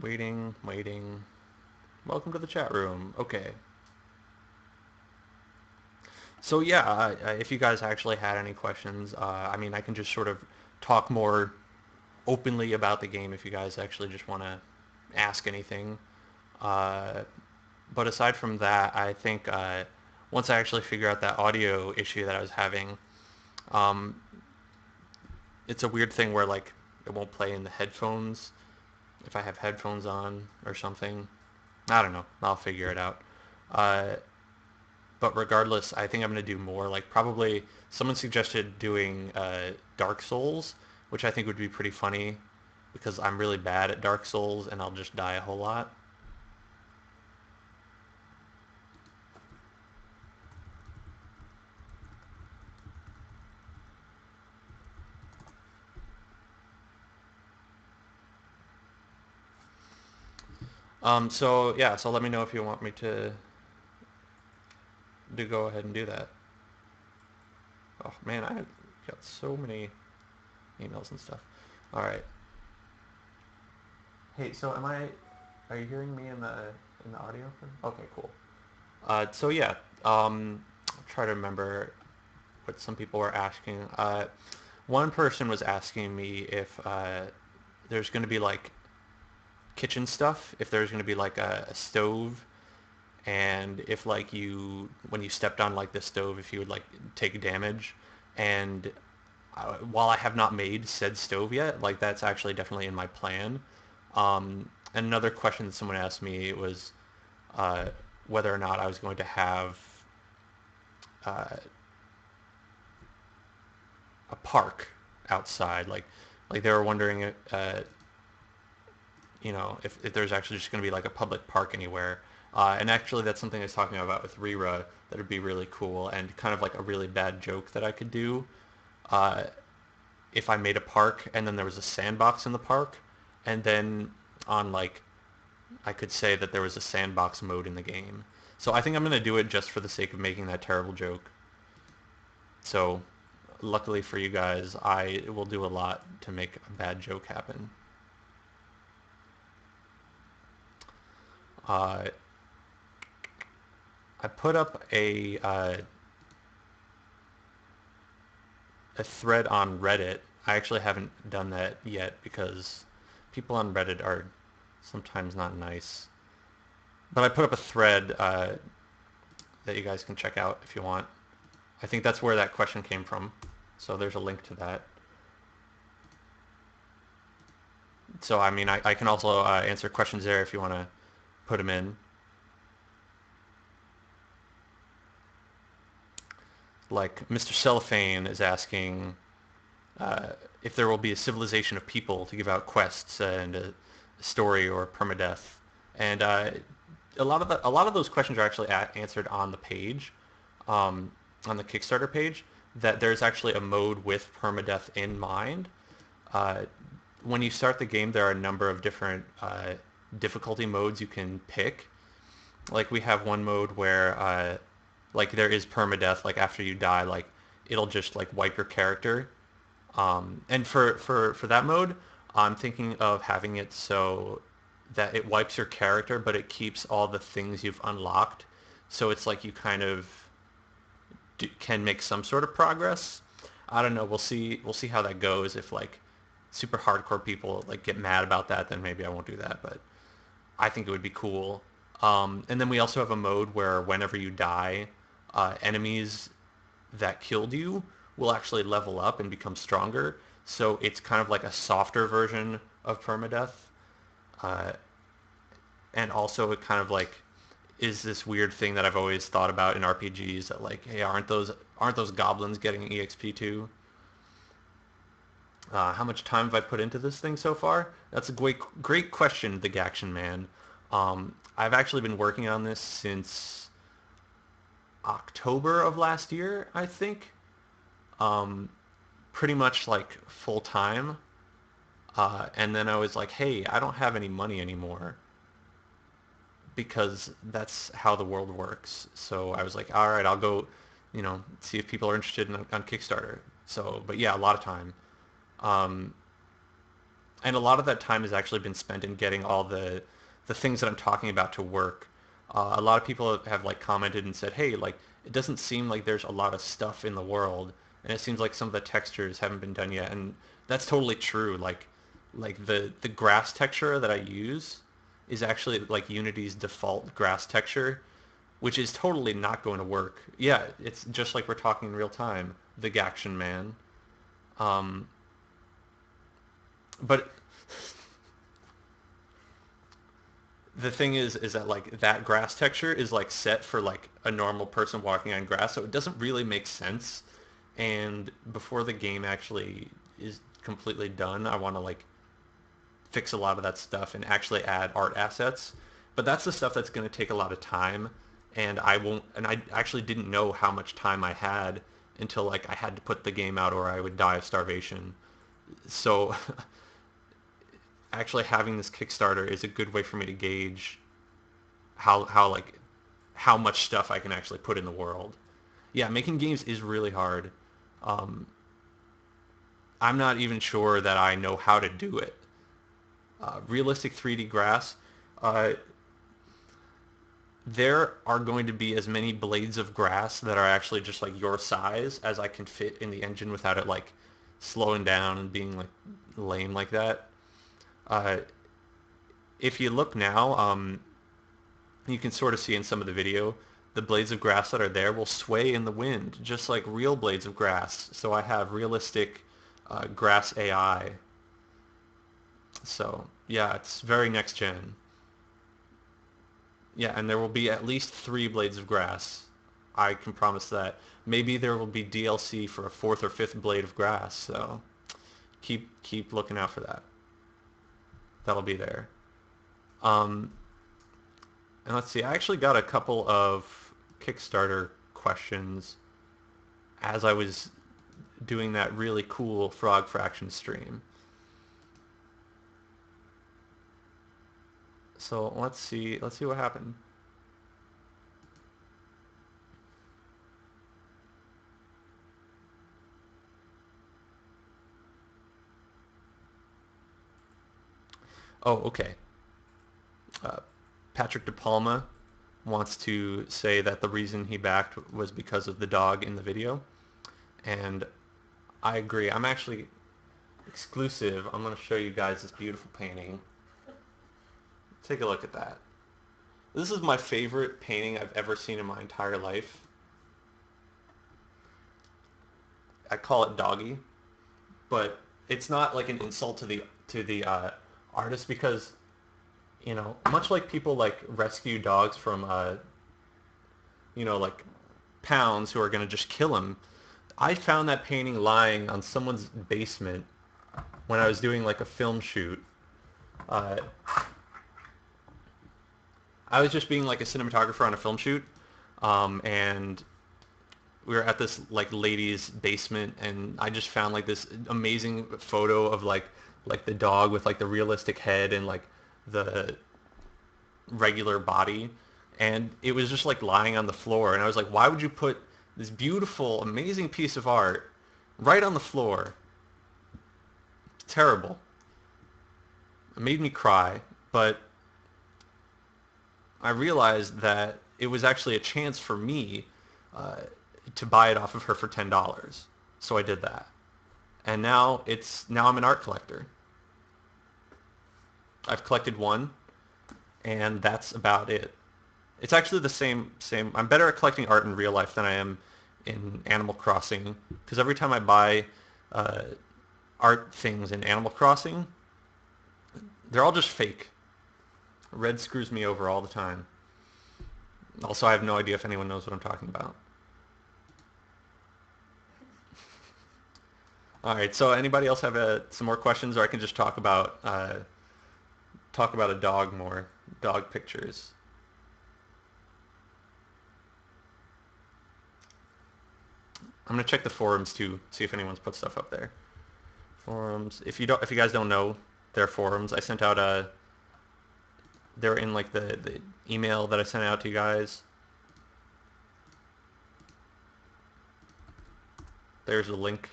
Waiting, waiting. Welcome to the chat room. Okay. So yeah, if you guys actually had any questions, I mean, I can just sort of talk more openly about the game if you guys actually just want to ask anything. Uh, but aside from that, I think once I actually figure out that audio issue that I was having, um, it's a weird thing where like it won't play in the headphones if I have headphones on or something. I don't know. I'll figure it out. Uh, but regardless, I think I'm going to do more. Like probably someone suggested doing Dark Souls, which I think would be pretty funny because I'm really bad at Dark Souls and I'll just die a whole lot. So yeah, so let me know if you want me to go ahead and do that. Oh man, I got so many emails and stuff. All right. Hey, so am I? Are you hearing me in the audio? Okay, cool. So yeah, I'll try to remember what some people were asking. One person was asking me if there's going to be like kitchen stuff, if there's going to be like a stove, and if like you when you stepped on like the stove, if you would like take damage. And while I have not made said stove yet, like that's actually definitely in my plan. And another question that someone asked me was uh, whether or not I was going to have uh, a park outside. Like they were wondering, if there's actually just going to be like a public park anywhere. And actually, that's something I was talking about with Rira that would be really cool and kind of like a really bad joke that I could do. Uh, if I made a park and then there was a sandbox in the park, and then on like I could say that there was a sandbox mode in the game. So I think I'm going to do it just for the sake of making that terrible joke. So luckily for you guys, I will do a lot to make a bad joke happen. Uh, I put up a thread on Reddit. I actually haven't done that yet because people on Reddit are sometimes not nice. But I put up a thread that you guys can check out if you want. I think that's where that question came from. So there's a link to that. So I mean, I can also answer questions there if you want to put them in. Like Mr. Cellophane is asking uh, if there will be a civilization of people to give out quests and a story or permadeath. And a lot of those questions are actually answered on the page, um, on the Kickstarter page. That there's actually a mode with permadeath in mind. Uh, when you start the game, there are a number of different difficulty modes you can pick. Like we have one mode where like there is permadeath. Like after you die, like it'll just like wipe your character. And for that mode, I'm thinking of having it so that it wipes your character, but it keeps all the things you've unlocked. So it's like you kind of can make some sort of progress. I don't know. We'll see. We'll see how that goes. If like super hardcore people like get mad about that, then maybe I won't do that. But I think it would be cool. And then we also have a mode where whenever you die, enemies that killed you will actually level up and become stronger. So it's kind of like a softer version of permadeath. Uh, and also it kind of like is this weird thing that I've always thought about in RPGs that like, hey, aren't those goblins getting EXP too? How much time have I put into this thing so far? That's a great question, the Gaction Man. I've actually been working on this since October of last year, I think. Um, Pretty much like full time. And then I was like, hey, I don't have any money anymore because that's how the world works. So I was like, all right, I'll go, see if people are interested on Kickstarter. So, but yeah, a lot of time. Um, And a lot of that time has actually been spent in getting all the things that I'm talking about to work. A lot of people have like commented and said, "Hey, like it doesn't seem like there's a lot of stuff in the world, and it seems like some of the textures haven't been done yet." And that's totally true. Like the grass texture that I use is actually like Unity's default grass texture, which is totally not going to work. Yeah, it's just like we're talking in real time. The Gaction Man. Um, but the thing is that like that grass texture is like set for like a normal person walking on grass, so it doesn't really make sense. And before the game actually is completely done, I want to like fix a lot of that stuff and actually add art assets. But that's the stuff that's going to take a lot of time, and I won't. And I actually didn't know how much time I had until like I had to put the game out or I would die of starvation. So actually having this Kickstarter is a good way for me to gauge how like how much stuff I can actually put in the world. Yeah, making games is really hard. Um, I'm not even sure that I know how to do it. Realistic 3D grass, uh, there are going to be as many blades of grass that are actually just like your size as I can fit in the engine without it like slowing down and being like lame like that. Uh, if you look now, you can sort of see in some of the video, the blades of grass that are there will sway in the wind, just like real blades of grass. So I have realistic grass AI. So yeah, it's very next gen. Yeah, and there will be at least 3 blades of grass. I can promise that. Maybe there will be DLC for a fourth or fifth blade of grass. So keep looking out for that. That'll be there. Um, and let's see. I actually got a couple of Kickstarter questions as I was doing that really cool Frog Fraction stream. So let's see what happened. Oh, okay. Uh, Patrick De Palma wants to say that the reason he backed was because of the dog in the video, and I agree. I'm actually exclusive. I'm going to show you guys this beautiful painting. Take a look at that. This is my favorite painting I've ever seen in my entire life. I call it Doggie, but it's not like an insult to the artist because much like people like rescue dogs from like pounds who are going to just kill him. I found that painting lying on someone's basement when I was doing like a film shoot. Uh, I was just being like a cinematographer on a film shoot, and we were at this like lady's basement, and I just found like this amazing photo of like the dog with like the realistic head and like the regular body, and it was just like lying on the floor, and I was like, why would you put this beautiful, amazing piece of art right on the floor? Terrible. It made me cry, but I realized that it was actually a chance for me uh, to buy it off of her for $10. So I did that, and now I'm an art collector. I've collected one, and that's about it. It's actually the same. I'm better at collecting art in real life than I am in Animal Crossing because every time I buy uh, art things in Animal Crossing, they're all just fake. Red screws me over all the time. Also, I have no idea if anyone knows what I'm talking about. All right, so anybody else have some more questions, or I can just talk about a dog more, dog pictures. I'm gonna check the forums too, see if anyone's put stuff up there. Forums. If you guys don't know their forums, I sent out they're in like the email that I sent out to you guys. There's a link.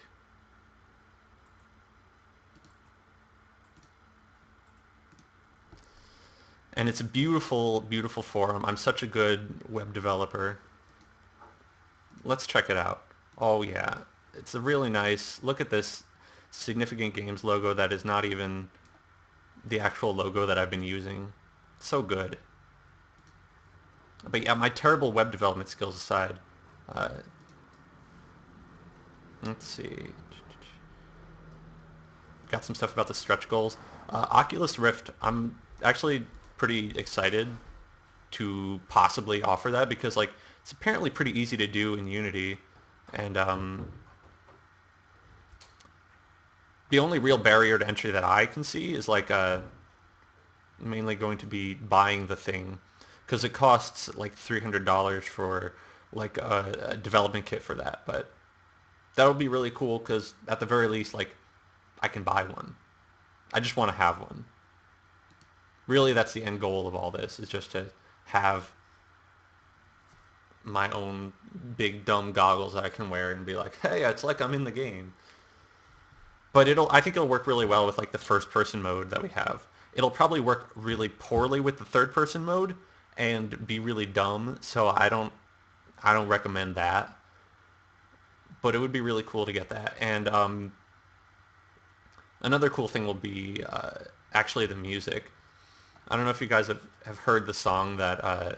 And it's a beautiful, beautiful forum. I'm such a good web developer. Let's check it out. Oh yeah, it's a really nice, look at this Significant Games logo that is not even the actual logo that I've been using. So good. But yeah, my terrible web development skills aside, uh, let's see. Got some stuff about the stretch goals. Oculus Rift, I'm actually pretty excited to possibly offer that because like it's apparently pretty easy to do in Unity, and the only real barrier to entry that I can see is like mainly going to be buying the thing because it costs like $300 for like a development kit for that. But that would be really cool because at the very least, like I can buy one. I just want to have one. Really, that's the end goal of all this, is just to have my own big dumb goggles that I can wear and be like, hey, it's like I'm in the game. But I think it'll work really well with like the first person mode that we have. It'll probably work really poorly with the third person mode and be really dumb, so I don't recommend that. But it would be really cool to get that. And another cool thing will be actually the music. I don't know if you guys have heard the song that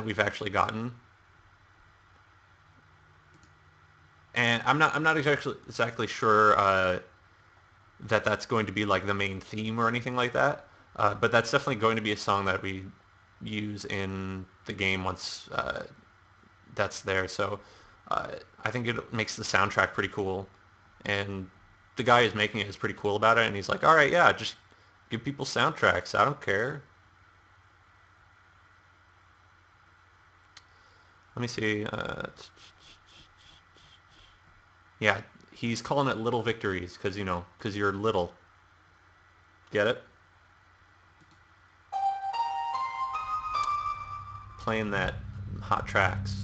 we've actually gotten. And I'm not exactly sure that that's going to be like the main theme or anything like that. But that's definitely going to be a song that we use in the game once that's there. So I think it makes the soundtrack pretty cool. And the guy who's making it is pretty cool about it. And he's like, all right, yeah, just give people soundtracks. I don't care. Let me see. Yeah, he's calling it little victories because, you know, because you're little. Get it? Playing that hot tracks.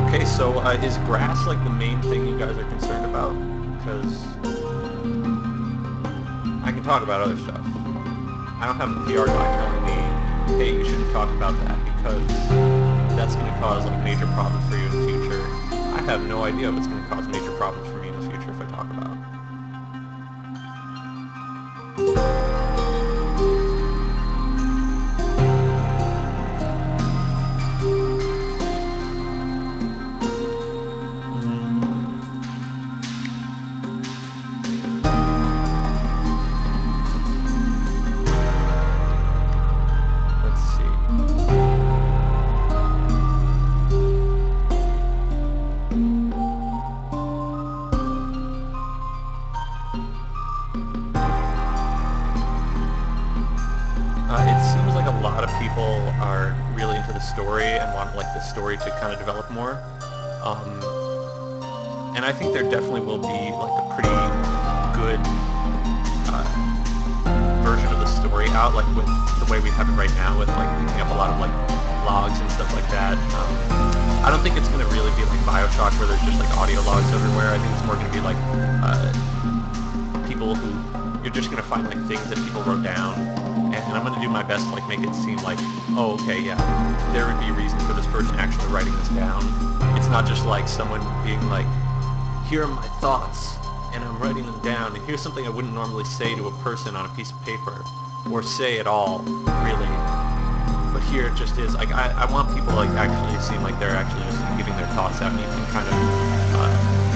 Okay, so is grass like the main thing you guys are concerned about? Because I can talk about other stuff. I don't have a PR guy telling me, hey, you shouldn't talk about that because that's going to cause like major problems for you in the future. I have no idea what's going to cause major problems for me in the future if I talk about it. Story and want like the story to kind of develop more, and I think there definitely will be like a pretty good version of the story out, like with the way we have it right now, with like picking up a lot of like logs and stuff like that. I don't think it's going to really be like BioShock where there's just like audio logs everywhere. I think it's more going to be like people who you're just going to find like things that people wrote down. And I'm going to do my best to like make it seem like, oh, okay, yeah, there would be a reason for this person actually writing this down. It's not just like someone being like, here are my thoughts, and I'm writing them down, and here's something I wouldn't normally say to a person on a piece of paper, or say at all, really. But here it just is, like, I want people like actually to seem like they're actually just giving their thoughts out, and you can kind of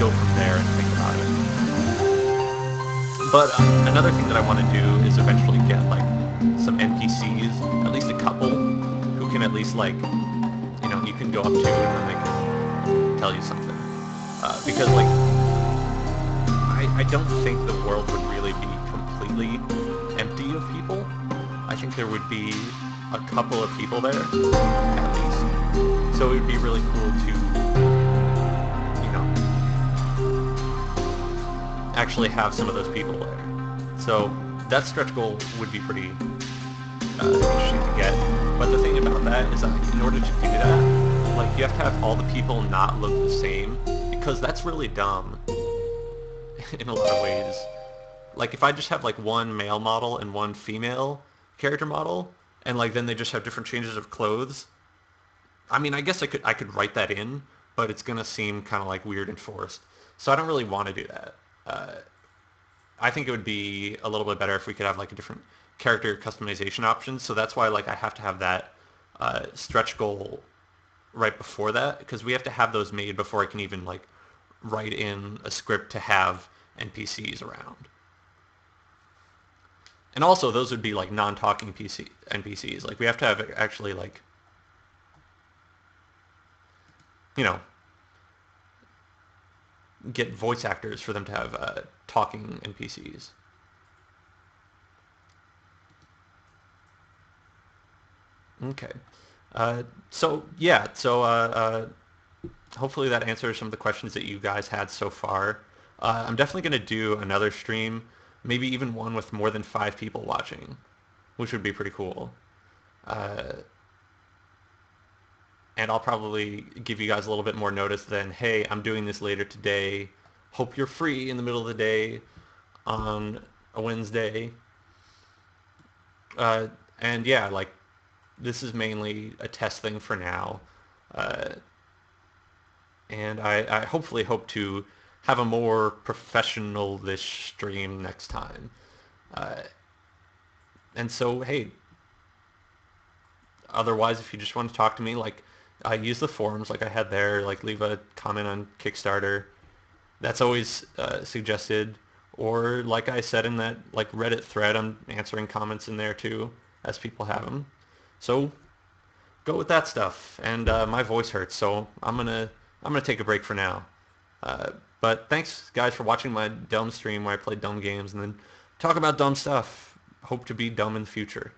go from there and think about it. But another thing that I want to do is eventually get like some NPCs, at least a couple, who can at least like, you know, you can go up to and then they can tell you something. Because like, I don't think the world would really be completely empty of people. I think there would be a couple of people there, at least. So it would be really cool to, you know, actually have some of those people there. So that stretch goal would be pretty interesting to get. But the thing about that is that in order to do that, like you have to have all the people not look the same because that's really dumb in a lot of ways. Like if I just have like one male model and one female character model, and like then they just have different changes of clothes. I mean, I guess I could write that in, but it's gonna seem kind of like weird and forced. So I don't really want to do that. Uh, I think it would be a little bit better if we could have like a different character customization options. So that's why like I have to have that stretch goal right before that because we have to have those made before I can even like write in a script to have NPCs around. And also those would be like non-talking NPCs. Like we have to have actually like, you know, get voice actors for them to have talking NPCs. Okay. So hopefully that answers some of the questions that you guys had so far. I'm definitely going to do another stream, maybe even one with more than 5 people watching, which would be pretty cool. Uh, and I'll probably give you guys a little bit more notice than, hey, I'm doing this later today. Hope you're free in the middle of the day on a Wednesday. Uh, and yeah, like this is mainly a test thing for now. Uh, and I hopefully hope to have a more professional-ish stream next time. Uh, and so, hey, otherwise, if you just want to talk to me, like, use the forums like I had there, like leave a comment on Kickstarter. That's always suggested. Or like I said in that like Reddit thread, I'm answering comments in there too, as people have them. So go with that stuff. And my voice hurts, so I'm gonna take a break for now. Uh, but thanks guys for watching my dumb stream where I play dumb games and then talk about dumb stuff. Hope to be dumb in the future.